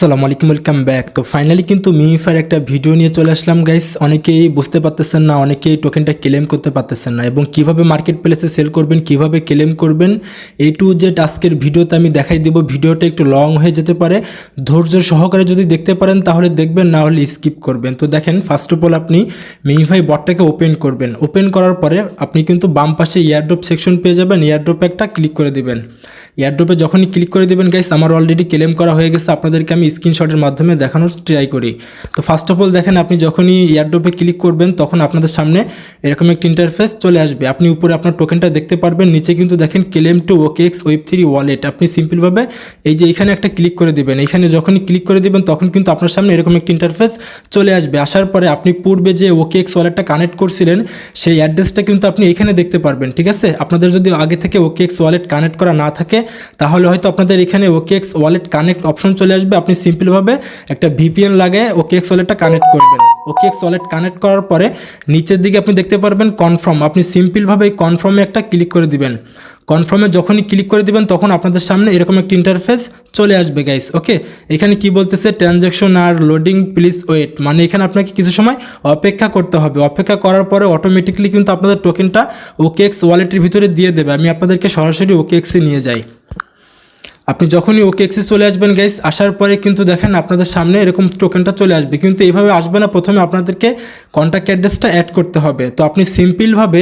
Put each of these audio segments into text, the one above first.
আসসালামু আলাইকুম, welcome back. তো ফাইনালি কিন্তু মিমিফার একটা ভিডিও নিয়ে চলে আসলাম গাইস। অনেকেই বুঝতে পারতেছেন না, অনেকেই টোকেনটা ক্লেম করতে পারতেছেন না এবং কিভাবে মার্কেট প্লেসে সেল করবেন, কিভাবে ক্লেম করবেন, A to Z আজকের ভিডিওতে আমি দেখাই দেব। ভিডিওটা একটু লং হয়ে যেতে পারে, ধৈর্য সহকারে যদি দেখতে পারেন তাহলে দেখবেন, না হলে স্কিপ করবেন। তো দেখেন, ফার্স্ট অফ অল আপনি মিমিফাই বটটাকে ওপেন করবেন। ওপেন করার পরে আপনি কিন্তু বাম পাশে এয়ারড্রপ সেকশন পেয়ে যাবেন। এয়ারড্রপে একটা ক্লিক করে দিবেন। এয়ারড্রপে যখনই ক্লিক করে দেবেন গাইস, আমার অলরেডি ক্লেম করা হয়ে গেছে। আপনাদেরকে আমি স্ক্রিনশটের মাধ্যমে দেখানোর ট্রাই করি। তো ফার্স্ট অফ অল দেখেন, আপনি যখনই এয়ারড্রপে ক্লিক করবেন তখন আপনাদের সামনে এরকম একটা ইন্টারফেস চলে আসবে। আপনি উপরে আপনার টোকেনটা দেখতে পারবেন, নিচে কিন্তু দেখেন claim to OKX Web3 wallet. আপনি সিম্পলভাবে এই যে এখানে একটা ক্লিক করে দিবেন। এখানে যখনই ক্লিক করে দিবেন তখন কিন্তু আপনার সামনে এরকম একটা ইন্টারফেস চলে আসবে। আসার পরে আপনি পূর্বে যে OKX ওয়ালেটটা কানেক্ট করছিলেন সেই অ্যাড্রেসটা কিন্তু আপনি এখানে দেখতে পারবেন। ঠিক আছে, আপনাদের যদি আগে থেকে OKX ওয়ালেট কানেক্ট করা না থাকে তাহলে হয়তো আপনাদের এখানে OKX ওয়ালেট কানেক্ট অপশন চলে আসবে। আপনি সিম্পলভাবে একটা VPN লাগিয়ে OKX ওয়ালেটটা কানেক্ট করবেন। OKX ওয়ালেট কানেক্ট করার পরে নিচের দিকে আপনি দেখতে পারবেন কনফার্ম। আপনি সিম্পলভাবে এই কনফার্মে একটা ক্লিক করে দিবেন। কনফার্মে যখনই ক্লিক করে দিবেন তখন আপনাদের সামনে এরকম একটা ইন্টারফেস চলে আসবে গাইস। ওকে, এখানে কি বলতেছে, ট্রানজ্যাকশন আর লোডিং, প্লিজ ওয়েট। মানে এখানে আপনাকে কিছু সময় অপেক্ষা করতে হবে। অপেক্ষা করার পরে অটোমেটিকলি কিন্তু আপনাদের টোকেনটা OKX ওয়ালেটের ভিতরে দিয়ে দেবে। আমি আপনাদেরকে সরাসরি OKX-এ নিয়ে যাই। আপনি যখনই OKX-এ চলে আসবেন গাইস, আসার পরে কিন্তু দেখেন আপনাদের সামনে এরকম টোকেনটা চলে আসবে। কিন্তু এইভাবে আসবে না, প্রথমে আপনাদেরকে কন্ট্যাক্ট অ্যাড্রেসটা অ্যাড করতে হবে। তো আপনি সিম্পলভাবে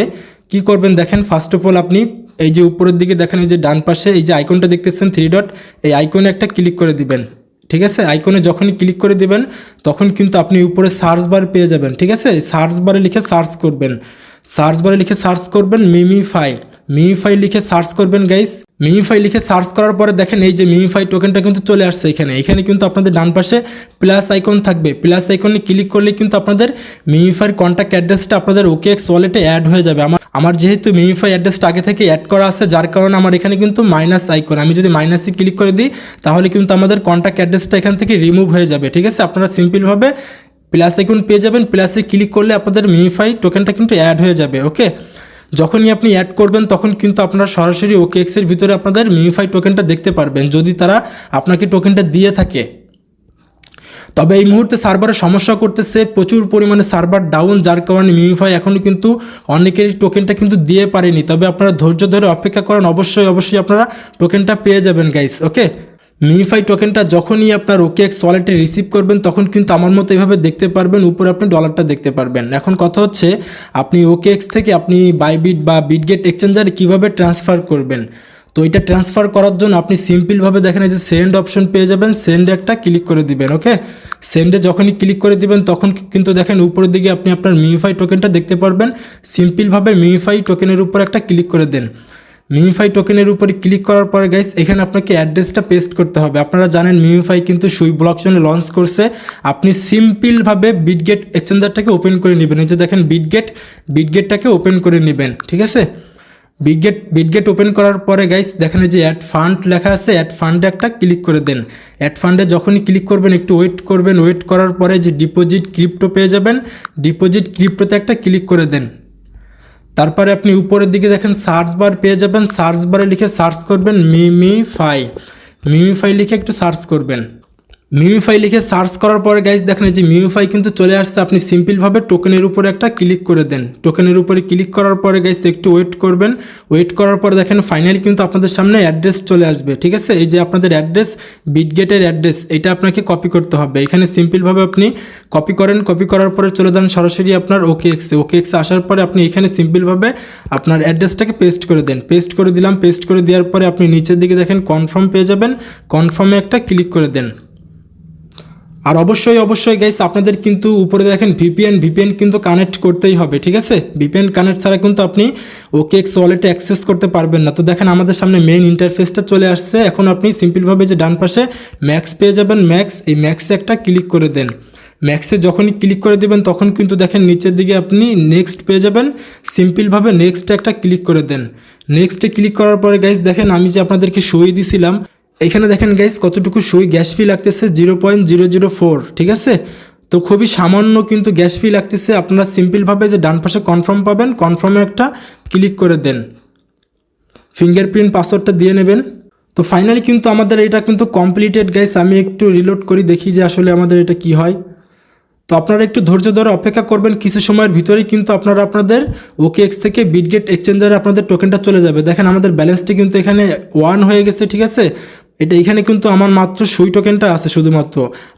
কি করবেন দেখেন, ফার্স্ট অফ অল আপনি এই যে উপরের দিকে দেখেন, এই যে ডান পাশে এই যে আইকনটা দেখতেছেন 3 ডট, এই আইকনে একটা ক্লিক করে দিবেন। ঠিক আছে, আইকনে যখনই ক্লিক করে দিবেন তখন কিন্তু আপনি উপরে সার্চ বার পেয়ে যাবেন। ঠিক আছে, সার্চ বারে লিখে সার্চ করবেন। সার্চ বারে লিখে সার্চ করবেন মিমিফাই। মিমিফাই লিখে সার্চ করবেন গাইস। মিমিফাই লিখে সার্চ করার পরে দেখেন এই যে মিমিফাই টোকেনটা কিন্তু চলে আসছে এখানে। এখানে কিন্তু আপনাদের ডান পাশে প্লাস আইকন থাকবে। প্লাস আইকনে ক্লিক করলে কিন্তু আপনাদের মিমিফাইয়ের কন্ট্যাক্ট অ্যাড্রেসটা আপনাদের OKX ওয়ালেটে অ্যাড হয়ে যাবে। আমার যেহেতু মিমিফাই অ্যাড্রেসটা আগে থেকে অ্যাড করা আছে, যার কারণে আমার এখানে কিন্তু মাইনাস আইকন। আমি যদি মাইনাসে ক্লিক করে দিই তাহলে কিন্তু আমাদের কন্ট্যাক্ট অ্যাড্রেসটা এখান থেকে রিমুভ হয়ে যাবে। ঠিক আছে, আপনারা সিম্পলভাবে প্লাস আইকন পেয়ে যাবেন। প্লাসে ক্লিক করলে আপনাদের মিমিফাই টোকেনটা কিন্তু অ্যাড হয়ে যাবে। ওকে, যখনই আপনি অ্যাড করবেন তখন কিন্তু আপনারা সরাসরি OKX-এর ভিতরে আপনাদের মিমিফাই টোকেনটা দেখতে পারবেন, যদি তারা আপনাকে টোকেনটা দিয়ে থাকে। তবে এই মুহূর্তে সার্ভারে সমস্যা করতেছে, প্রচুর পরিমাণে সার্ভার ডাউন, যার কারণে মিমিফাই এখনও কিন্তু অনেকেরই টোকেনটা কিন্তু দিয়ে পারেনি। তবে আপনারা ধৈর্য ধরে অপেক্ষা করেন, অবশ্যই আপনারা টোকেনটা পেয়ে যাবেন গাইস। ওকে, মিমিফাই টোকেনটা যখনই আপনার OKX ওয়ালেটে রিসিভ করবেন তখন কিন্তু আমার মতো এভাবে দেখতে পারবেন, উপরে আপনি ডলারটা দেখতে পারবেন। এখন কথা হচ্ছে, আপনি OKX থেকে আপনি বাইবিট বা বিটগেট এক্সচেঞ্জারে কীভাবে ট্রান্সফার করবেন। তো এটা ট্রান্সফার করার জন্য আপনি সিম্পলভাবে দেখেন এই যে সেন্ড অপশন পেয়ে যাবেন। সেন্ডে একটা ক্লিক করে দিবেন। ওকে, সেন্ডে যখনই ক্লিক করে দিবেন তখন কিন্তু দেখেন উপরের দিকে আপনি আপনার মিমিফাই টোকেনটা দেখতে পারবেন। সিম্পলভাবে মিমিফাই টোকেনের উপর একটা ক্লিক করে দেন। মিমিফাই টোকেনের উপরে ক্লিক করার পরে গাইস এখানে আপনাকে অ্যাড্রেসটা পেস্ট করতে হবে। আপনারা জানেন মিমিফাই কিন্তু সুই ব্লকচেনে লঞ্চ করছে। আপনি সিম্পলভাবে বিটগেট এক্সচেঞ্জারটাকে ওপেন করে নেবেন। এই যে দেখেন বিটগেটটাকে ওপেন করে নেবেন। ঠিক আছে, বিটগেট ওপেন করার পরে গাইস দেখেন যে অ্যাড ফান্ড লেখা আছে, অ্যাড ফান্ডে একটা ক্লিক করে দেন। অ্যাড ফান্ডে যখনই ক্লিক করবেন একটু ওয়েট করবেন। ওয়েট করার পরে যে ডিপোজিট ক্রিপ্টো পেয়ে যাবেন, ডিপোজিট ক্রিপ্টোতে একটা ক্লিক করে দেন। তারপরে আপনি উপরের দিকে দেখেন সার্চ বার পেয়ে যাবেন। সার্চ বারে লিখে সার্চ করবেন মিমিফাই। মিমিফাই লিখে একটু সার্চ করবেন। মিমিফাই লিখে সার্চ করার পরে গাইস দেখেন যে মিমিফাই কিন্তু চলে আসছে। আপনি সিম্পলভাবে টোকেনের উপরে একটা ক্লিক করে দেন। টোকেনের উপরে ক্লিক করার পরে গাইস একটু ওয়েট করবেন। ওয়েট করার পরে দেখেন ফাইনালি কিন্তু আপনাদের সামনে অ্যাড্রেস চলে আসবে। ঠিক আছে, এই যে আপনাদের অ্যাড্রেস, বিটগেটের অ্যাড্রেস, এটা আপনাকে কপি করতে হবে। এখানে সিম্পলভাবে আপনি কপি করেন। কপি করার পরে চলে যান সরাসরি আপনার OKX-এ আসার পরে আপনি এখানে সিম্পলভাবে আপনার অ্যাড্রেসটাকে পেস্ট করে দেন। পেস্ট করে দিলাম। পেস্ট করে দেওয়ার পরে আপনি নিচের দিকে দেখেন কনফার্ম পেয়ে যাবেন। কনফার্মে একটা ক্লিক করে দেন। আর অবশ্যই গাইস আপনাদের কিন্তু উপরে দেখেন ভিপিএন কিন্তু কানেক্ট করতেই হবে। ঠিক আছে, ভিপিএন কানেক্ট ছাড়া কিন্তু আপনি OKX ওয়ালেটে অ্যাক্সেস করতে পারবেন না। তো দেখেন আমাদের সামনে মেইন ইন্টারফেসটা চলে আসছে। এখন আপনি সিম্পলভাবে যে ডান পাশে ম্যাক্স পেয়ে যাবেন। এই ম্যাক্সে একটা ক্লিক করে দেন। ম্যাক্সে যখনই ক্লিক করে দেবেন তখন কিন্তু দেখেন নিচের দিকে আপনি নেক্সট পেয়ে যাবেন। সিম্পলভাবে নেক্সটে একটা ক্লিক করে দেন। নেক্সটে ক্লিক করার পরে গাইস দেখেন আমি যে আপনাদেরকে সই দিছিলাম, এখানে দেখেন গাইস কতটুকু সই গ্যাস ফি লাগতেছে 0.004। ঠিক আছে, তো খুবই সামান্য কিন্তু গ্যাস ফি লাগতেছে। আপনারা সিম্পলভাবে যে ডান পাশে কনফার্ম পাবেন, কনফার্মে একটা ক্লিক করে দেন। ফিঙ্গারপ্রিন্ট পাসওয়ার্ডটা দিয়ে নেবেন। তো ফাইনালি কিন্তু আমাদের এটা কিন্তু কমপ্লিটেড গাইস। আমি একটু রিলোড করি দেখি যে আসলে আমাদের এটা কি হয়। তো আপনারা একটু ধৈর্য ধরে অপেক্ষা করবেন, কিছু সময়ের ভিতরেই কিন্তু আপনারা আপনাদের OKX থেকে বিটগেট এক্সচেঞ্জারে আপনাদের টোকেনটা চলে যাবে। দেখেন আমাদের ব্যালেন্সটি কিন্তু এখানে 1 হয়ে গেছে, ঠিক আছে। এখানে কিন্তু আমার মাত্র সুই টোকেনটা আছে শুধুমাত্র,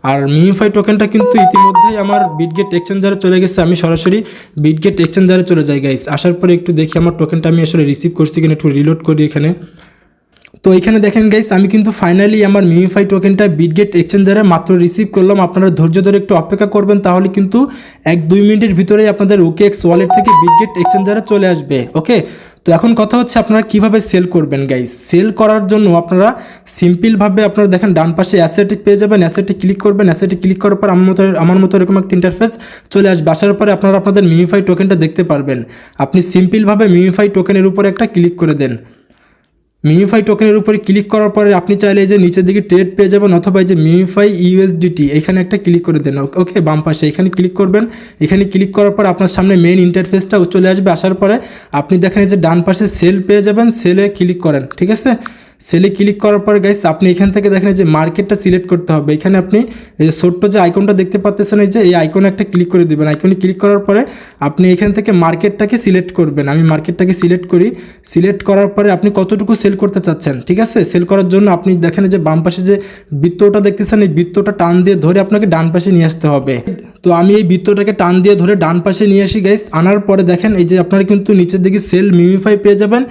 আর মিমিফাই টোকেনটা কিন্তু ইতিমধ্যেই আমার বিটগেট এক্সচেঞ্জারে চলে গেছে। আমি সরাসরি বিটগেট এক্সচেঞ্জারে চলে যাই গাইস। আসার পরে একটু দেখি আমার টোকেনটা আমি আসলে রিসিভ করছি কিনা, একটু রিলোড করি এখানে। তো এখানে দেখেন গাইস, আমি কিন্তু ফাইনালি আমার মিমিফাই টোকেনটা বিটগেট এক্সচেঞ্জারে মাত্র রিসিভ করলাম। আপনারা ধৈর্য ধরে একটু অপেক্ষা করবেন, তাহলে কিন্তু 1-2 মিনিটের ভিতরেই আপনাদের OKX ওয়ালেট থেকে বিটগেট এক্সচেঞ্জারে চলে আসবে। ওকে, তো এখন কথা হচ্ছে আপনারা কিভাবে সেল করবেন গাইস। সেল করার জন্য আপনারা সিম্পলভাবে আপনারা দেখেন ডান পাশে অ্যাসেটে পেয়ে যাবেন, অ্যাসেটে ক্লিক করবেন। অ্যাসেটে ক্লিক করার পর আমার মতো এরকম একটা ইন্টারফেস চলে আসবে। আসার পরে আপনারা আপনাদের মিমিফাই টোকেনটা দেখতে পারবেন। আপনি সিম্পলভাবে মিমিফাই টোকেনের উপরে একটা ক্লিক করে দেন। মিমিফাই টোকেনের উপরে ক্লিক করার পরে আপনি চাইলে এই যে নিচের দিকে ট্রেড পেয়ে যাবেন, অথবা এই যে মিমিফাই USDT এখানে একটা ক্লিক করে দেন। ওকে, বাম পাশে এখানে ক্লিক করবেন। এখানে ক্লিক করার পর আপনার সামনে মেইন ইন্টারফেসটা চলে আসবে। আসার পরে আপনি দেখেন যে ডান পাশে সেল পেয়ে যাবেন, সেলে ক্লিক করেন, ঠিক আছে। সেলে ক্লিক করার পর গাইস আপনি এখান থেকে দেখেন যে মার্কেটটা সিলেক্ট করতে হবে। এখানে আপনি এই যে ছোট্ট যে আইকনটা দেখতে পাচ্ছেন, এই যে এই আইকনে একটা ক্লিক করে দিবেন। আইকনে ক্লিক করার পরে আপনি এখান থেকে মার্কেটটাকে সিলেক্ট করবেন। আমি মার্কেটটাকে সিলেক্ট করি। সিলেক্ট করার পরে আপনি কতটুকু সেল করতে চাচ্ছেন, ঠিক আছে। সেল করার জন্য আপনি দেখেন যে বাম পাশে যে বৃত্তটা দেখতেছেন, এই বৃত্তটা টান দিয়ে ধরে আপনাকে ডান পাশে নিয়ে আসতে হবে। তো আমি এই বৃত্তটাকে টান দিয়ে ধরে ডান পাশে নিয়ে আসি গাইস। আনার পরে দেখেন এই যে আপনারা কিন্তু নিচের দিকে সেল মিমিফাই পেয়ে যাবেন।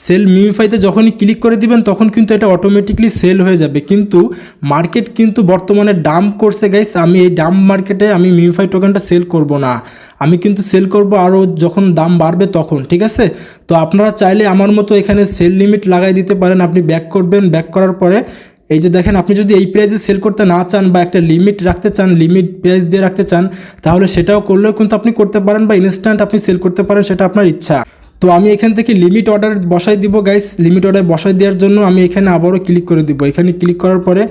সেল মিমিফাইতে যখনই ক্লিক করে দিবেন তখন কিন্তু এটা অটোমেটিকলি সেল হয়ে যাবে। কিন্তু মার্কেট কিন্তু বর্তমানে ডাম্প করছে গাইস। আমি এই ডাম্প মার্কেটে আমি মিমিফাই টোকেনটা সেল করব না, আমি কিন্তু সেল করব আরও যখন দাম বাড়বে তখন, ঠিক আছে। তো আপনারা চাইলে আমার মতো এখানে সেল লিমিট লাগাই দিতে পারেন। আপনি ব্যাক করবেন, ব্যাক করার পরে এই যে দেখেন আপনি যদি এই প্রাইসে সেল করতে না চান বা একটা লিমিট রাখতে চান, লিমিট প্রাইস দিয়ে রাখতে চান, তাহলে সেটাও করলেও কিন্তু আপনি করতে পারেন, বা ইনস্ট্যান্ট আপনি সেল করতে পারেন, সেটা আপনার ইচ্ছা। তো আমি এখান থেকে লিমিট অর্ডার বসাই দিব গাইস। লিমিট অর্ডার বসাই দেওয়ার জন্য আমি এখানে আবারও ক্লিক করে দিব। এখানে ক্লিক করার পরে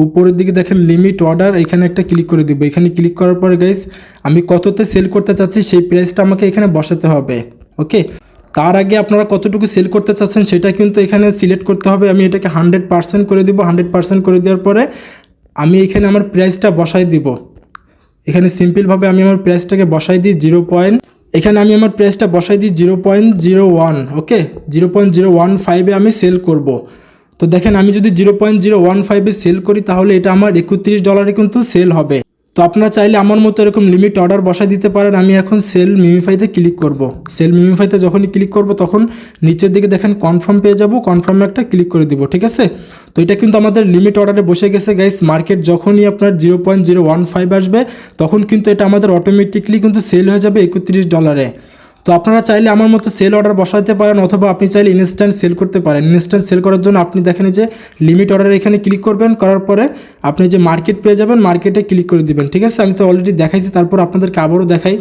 উপরের দিকে দেখেন লিমিট অর্ডার, এখানে একটা ক্লিক করে দিব। এখানে ক্লিক করার পরে গাইস আমি কততে সেল করতে চাচ্ছি সেই প্রাইসটা আমাকে এখানে বসাতে হবে। ওকে, তার আগে আপনারা কতটুকু সেল করতে চাচ্ছেন সেটা কিন্তু এখানে সিলেক্ট করতে হবে। আমি এটাকে 100% করে দিব। 100% করে দেওয়ার পরে আমি এখানে আমার প্রাইসটা বসাই দিব। এখানে সিম্পলভাবে আমি আমার প্রাইসটাকে বসাই দিই 0. এখানে আমি আমার প্রাইসটা বসাই দিই 0.01। ওকে, 0.015 আমি সেল করব। তো দেখেন আমি যদি 0.015 সেল করি তাহলে এটা আমার $31 কিন্তু সেল হবে। তো আপনারা চাইলে আমার মতো এরকম লিমিট অর্ডার বসাই দিতে পারেন। আমি এখন সেল মিমিফাইতে ক্লিক করব। সেল মিমিফাইতে যখনই ক্লিক করব তখন নিচের দিকে দেখেন কনফার্ম পেয়ে যাব, কনফার্মে একটা ক্লিক করে দিব, ঠিক আছে। তো এটা কিন্তু আমাদের লিমিট অর্ডারে বসে গেছে গাইস। মার্কেট যখনই আপনার 0.015 আসবে তখন কিন্তু এটা আমাদের অটোমেটিকলি কিন্তু সেল হয়ে যাবে $31। তো আপনারা চাইলে আমার মতো সেল অর্ডার বসাতে পারেন, অথবা আপনি চাইলে ইনস্ট্যান্ট সেল করতে পারেন। ইনস্ট্যান্ট সেল করার জন্য আপনি দেখেন যে লিমিট অর্ডার এখানে ক্লিক করবেন, করার পরে আপনি যে মার্কেট পেয়ে যাবেন, মার্কেটে ক্লিক করে দিবেন, ঠিক আছে। আমি তো অলরেডি দেখাইছি, তারপর আপনাদেরকে আবারও দেখাই।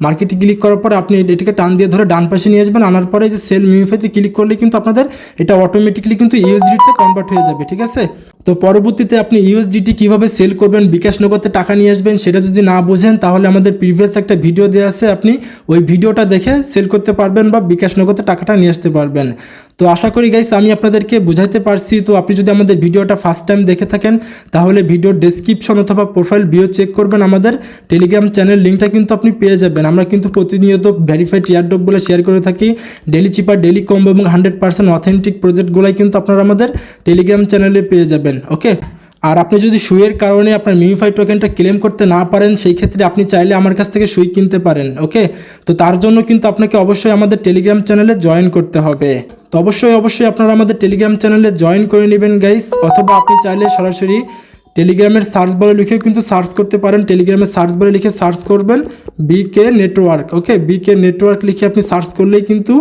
মার্কেটে ক্লিক করার পরে আপনি এটাকে টান দিয়ে ধরে ডান পাশে নিয়ে আসবেন। আনার পরে যে সেল মিমিফাইতে ক্লিক করলে কিন্তু আপনাদের এটা অটোমেটিকলি কিন্তু USDT-তে কনভার্ট হয়ে যাবে, ঠিক আছে। তো পরবর্তীতে আপনি USDT কিভাবে সেল করবেন, বিকাশ নগদে টাকা নিয়ে আসবেন, সেটা যদি না বোঝেন তাহলে আমাদের প্রিভিয়াস একটা ভিডিও দেওয়া আছে, আপনি ওই ভিডিওটা দেখে সেল করতে পারবেন বা বিকাশ নগদে টাকাটা নিয়ে আসতে পারবেন। তো আশা করি গাইস আমি আপনাদেরকে বুঝাইতে পারছি। তো আপনি যদি আমাদের ভিডিওটা ফার্স্ট টাইম দেখে থাকেন তাহলে ভিডিওর ডেসক্রিপশন অথবা প্রোফাইল ভিডিও চেক করবেন। আমাদের টেলিগ্রাম চ্যানেল লিঙ্কটা কিন্তু আপনি পেয়ে যাবেন। আমরা কিন্তু প্রতিনিয়ত ভেরিফাইড এয়ারড্রপ বলে শেয়ার করে থাকি। ডেলি চিপার, ডেলি কম্বো এবং 100% অথেন্টিক প্রজেক্টগুলাই কিন্তু আপনারা আমাদের টেলিগ্রাম চ্যানেলে পেয়ে যাবেন। ওকে, আর আপনি যদি সুইয়ের কারণে আপনার মিমিফাই টোকেনটা ক্লেম করতে না পারেন, সেই ক্ষেত্রে আপনি চাইলে আমার কাছ থেকে সুই কিনতে পারেন। ওকে, তো তার জন্য কিন্তু আপনাকে অবশ্যই আমাদের টেলিগ্রাম চ্যানেলে জয়েন করতে হবে। তো অবশ্যই আপনারা আমাদের টেলিগ্রাম চ্যানেলে জয়েন করে নেবেন গাইস, অথবা আপনি চাইলে সরাসরি টেলিগ্রামের সার্চ বারে লিখেও কিন্তু সার্চ করতে পারেন। টেলিগ্রামের সার্চ বারে লিখে সার্চ করবেন বিকে নেটওয়ার্ক। ওকে, বিকে নেটওয়ার্ক লিখে আপনি সার্চ করলেই কিন্তু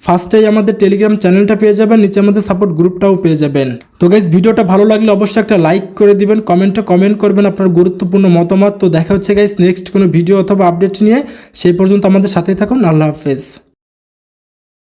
ফার্স্টেই আমাদের টেলিগ্রাম চ্যানেলটা পেয়ে যাবেন, নিচে আমাদের সাপোর্ট গ্রুপটাও পেয়ে যাবেন। তো গাইস ভিডিওটা ভালো লাগলে অবশ্যই একটা লাইক করে দিবেন, কমেন্ট করবেন আপনার গুরুত্বপূর্ণ মতামত। তো দেখা হচ্ছে গাইস নেক্সট কোনো ভিডিও অথবা আপডেট নিয়ে। সেই পর্যন্ত আমাদের সাথেই থাকুন। আল্লাহ হাফেজ।